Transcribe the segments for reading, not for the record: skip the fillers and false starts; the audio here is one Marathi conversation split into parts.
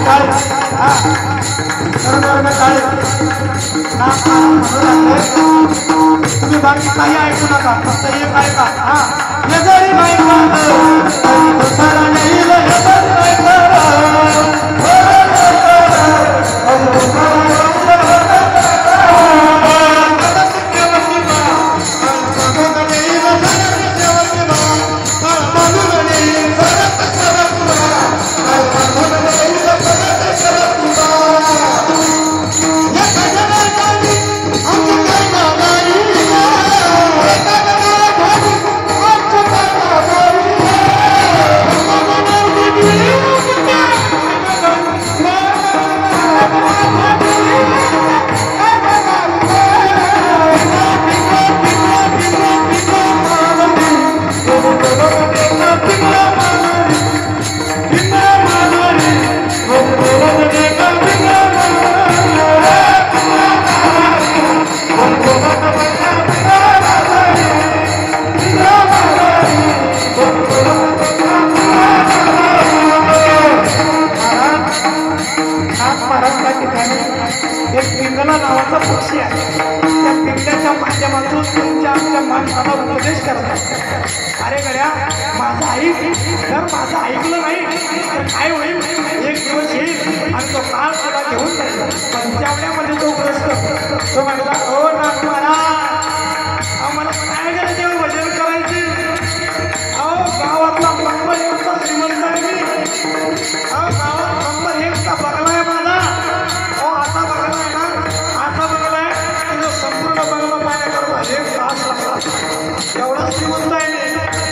काळे हा सर्व काळे नाक तुम्ही बाकी काही ऐकू नका फक्त एक ऐका हा हे जरी बायका दुसरा नाही हे जरी बायका अरे गड्या माझं ऐक जर माझं ऐकलं नाही तर काय होईल एक दिवस येईल आणि तो काळ तुला घेऊन जाईल पण त्यावेळेमध्ये तो ग्रस्त तो म्हणला हो नाथ महाराज मला काय करायचं तेव्हा भजन करायचे अहो गावातला नंबर एकचा श्रीमंत आहे मी अहो गावात नंबर एकचा बंगला आहे माझा हो असा बंगला आहे ना असा बंगला आहे तिथं संपूर्ण बंगला पाहण्याकरता एक तास लागला एवढा श्रीमंत आहे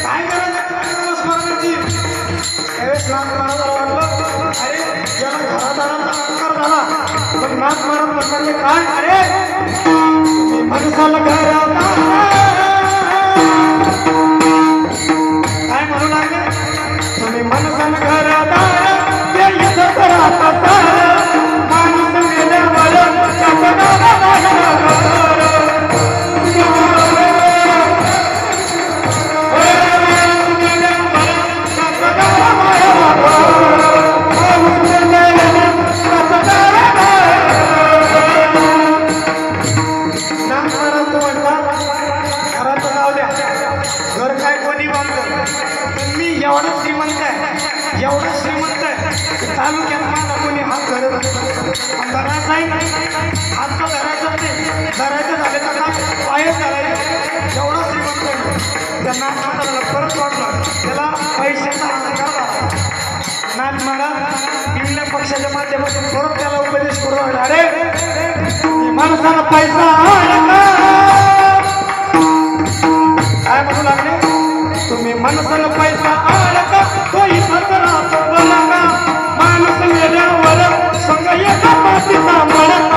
काय करायचं स्मरणाची त्यावेळेस नाथ महाराजाला वाटलं अरे याला घरादारांचा अंकार झाला पण नाथ महाराज म्हणाले काय अरे माणसाला घरात काय म्हणू लागले तुम्ही माणसाला घरात माणूस गेल्यावर एवढं श्रीमंत आहे तालुक्यात मला कोणी हात धरत धरायचं नाही हात तर धरायचं नाही धरायचं झाले तर हात पायच धरायचे एवढं श्रीमंत आहे त्या नाथ महाराजाला परत वाटलं त्याला पैशाचा अहंकार झाला नाथ महाराज भिल्ल पक्षाच्या माध्यमातून परत त्याला उपदेश करू लागला अरे माणसाला पैसा काय म्हणू लागले तुम्ही माणसाला पैसा आला तो इथं राहतो बोला माणूस मेल्यावर संग एका पाठीचा